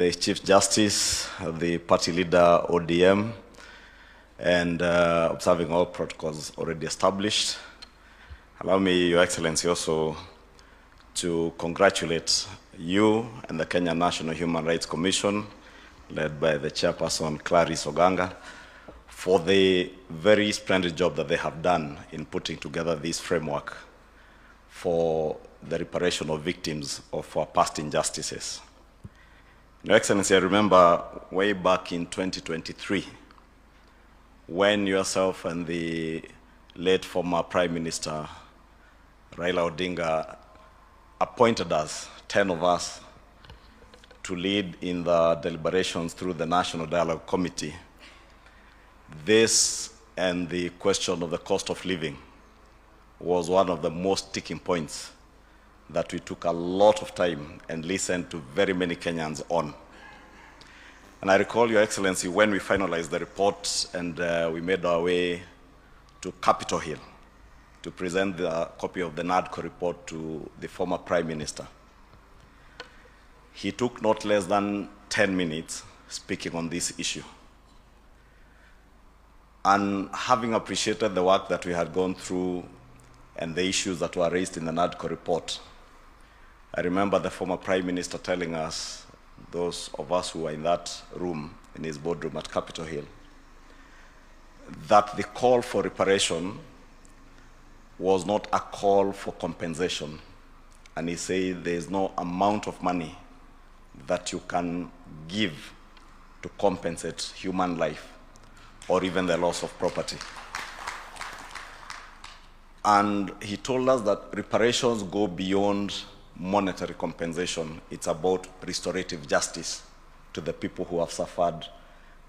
the Chief Justice, the party leader, ODM, and observing all protocols already established. Allow me, Your Excellency, also to congratulate you and the Kenya National Human Rights Commission, led by the chairperson, Clarice Oganga, for the very splendid job that they have done in putting together this framework for the reparation of victims of our past injustices. Your Excellency, I remember way back in 2023, when yourself and the late former Prime Minister, Raila Odinga, appointed us, 10 of us, to lead in the deliberations through the National Dialogue Committee. This and the question of the cost of living was one of the most sticking points that we took a lot of time and listened to very many Kenyans on. And I recall, Your Excellency, when we finalized the report and we made our way to Capitol Hill to present the copy of the NADCO report to the former Prime Minister. He took not less than 10 minutes speaking on this issue. And having appreciated the work that we had gone through and the issues that were raised in the NADCO report, I remember the former Prime Minister telling us, those of us who were in that room, in his boardroom at Capitol Hill, that the call for reparation was not a call for compensation. And he said there is no amount of money that you can give to compensate human life or even the loss of property. And he told us that reparations go beyond monetary compensation. It's about restorative justice to the people who have suffered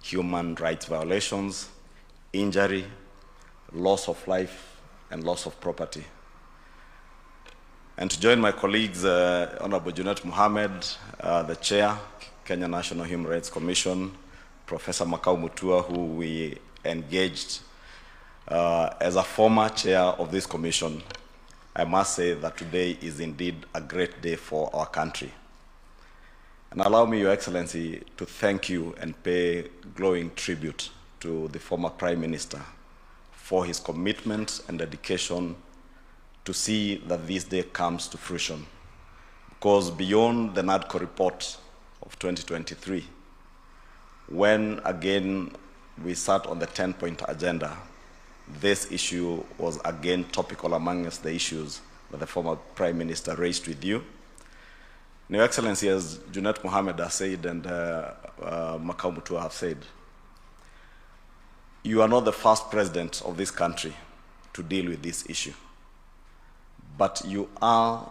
human rights violations, injury, loss of life, and loss of property. And to join my colleagues, Honorable Junet Mohamed, the Chair, Kenya National Human Rights Commission, Professor Makau Mutua, who we engaged as a former chair of this commission, I must say that today is indeed a great day for our country. And allow me, Your Excellency, to thank you and pay glowing tribute to the former Prime Minister for his commitment and dedication to see that this day comes to fruition. Because beyond the NADCO report of 2023, when again we sat on the 10-point agenda, this issue was again topical amongst the issues that the former Prime Minister raised with you. Your Excellency, as Junet Mohamed has said and Makau Mutua have said, you are not the first president of this country to deal with this issue, but you are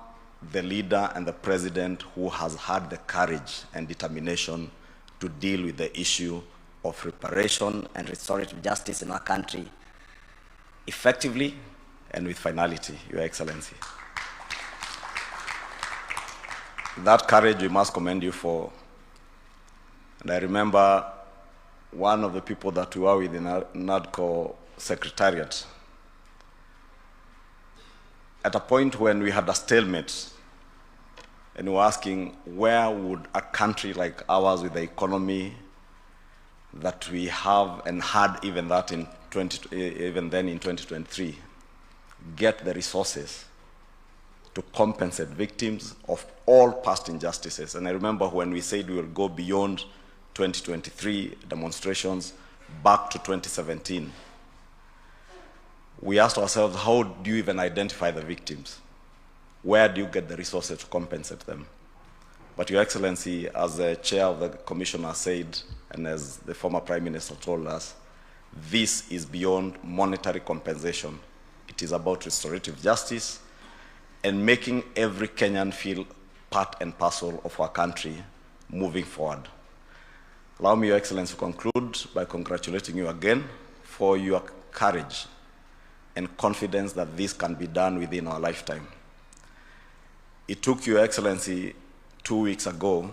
the leader and the president who has had the courage and determination to deal with the issue of reparation and restorative justice in our country effectively and with finality, Your Excellency. That courage we must commend you for. And I remember one of the people that we were with in NADCO Secretariat, at a point when we had a stalemate and we were asking, where would a country like ours with the economy that we have and had even then in 2023 get the resources to compensate victims of all past injustices? And I remember when we said we will go beyond 2023 demonstrations back to 2017, we asked ourselves, how do you even identify the victims? Where do you get the resources to compensate them? But Your Excellency, as the chair of the commission has said, and as the former Prime Minister told us, this is beyond monetary compensation. It is about restorative justice and making every Kenyan feel part and parcel of our country moving forward. Allow me, Your Excellency, to conclude by congratulating you again for your courage and confidence that this can be done within our lifetime. It took Your Excellency 2 weeks ago,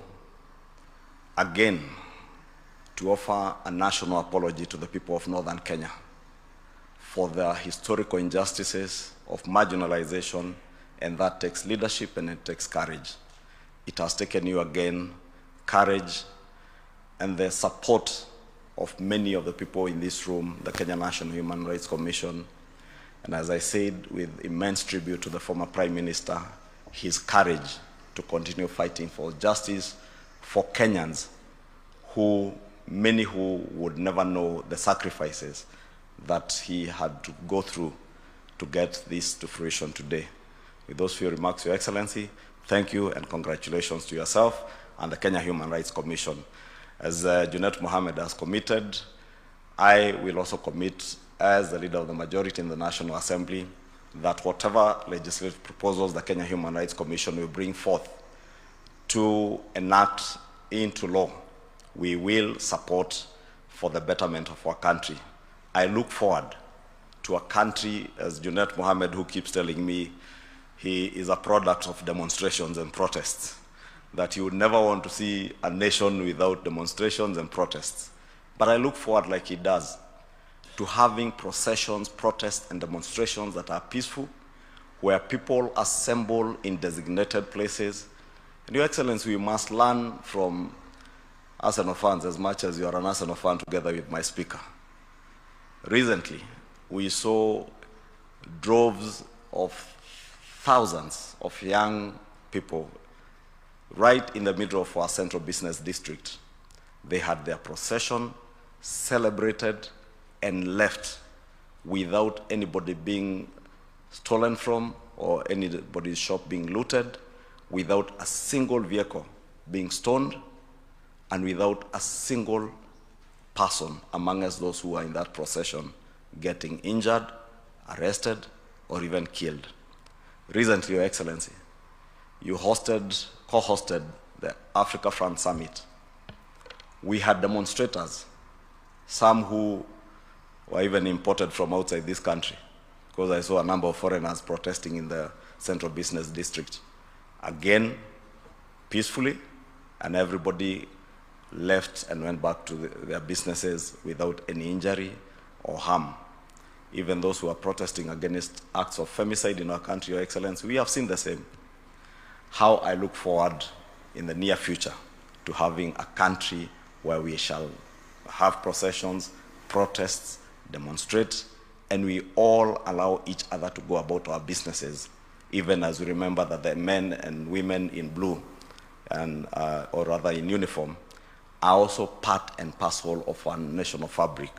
again, to offer a national apology to the people of Northern Kenya for the historical injustices of marginalization, and that takes leadership and it takes courage. It has taken you again courage and the support of many of the people in this room, the Kenya National Human Rights Commission, and as I said, with immense tribute to the former Prime Minister, his courage to continue fighting for justice for Kenyans many who would never know the sacrifices that he had to go through to get this to fruition today. With those few remarks, Your Excellency, thank you and congratulations to yourself and the Kenya Human Rights Commission. As Junet Mohammed has committed, I will also commit as the leader of the majority in the National Assembly that whatever legislative proposals the Kenya Human Rights Commission will bring forth to enact into law, we will support for the betterment of our country. I look forward to a country, as Junet Mohammed, who keeps telling me he is a product of demonstrations and protests, that he would never want to see a nation without demonstrations and protests. But I look forward, like he does, to having processions, protests, and demonstrations that are peaceful, where people assemble in designated places. And Your Excellency, we must learn from Arsenal fans as much as you are an Arsenal fan together with my speaker. Recently, we saw droves of thousands of young people right in the middle of our central business district. They had their procession, celebrated, and left without anybody being stolen from or anybody's shop being looted, without a single vehicle being stoned, and without a single person among us, those who are in that procession, getting injured, arrested, or even killed. Recently, Your Excellency, you co-hosted the Africa Front Summit. We had demonstrators, some who were even imported from outside this country, because I saw a number of foreigners protesting in the central business district. Again, peacefully, and everybody left and went back to their businesses without any injury or harm. Even those who are protesting against acts of femicide in our country, Your Excellency, we have seen the same. How I look forward in the near future to having a country where we shall have processions, protests, demonstrate, and we all allow each other to go about our businesses, even as we remember that the men and women in blue, and, or rather in uniform, are also part and parcel of our national fabric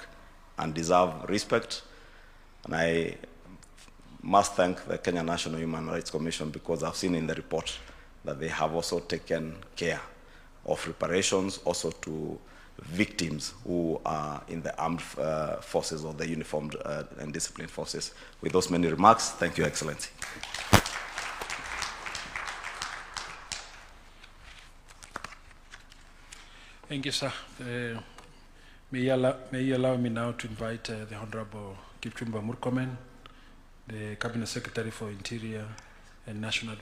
and deserve respect. And I must thank the Kenya National Human Rights Commission, because I've seen in the report that they have also taken care of reparations also to victims who are in the armed forces or the uniformed and disciplined forces. With those many remarks, thank you, Excellency. Thank you, sir. May you allow me now to invite the Honorable GACHAGUA, the Cabinet Secretary for Interior and National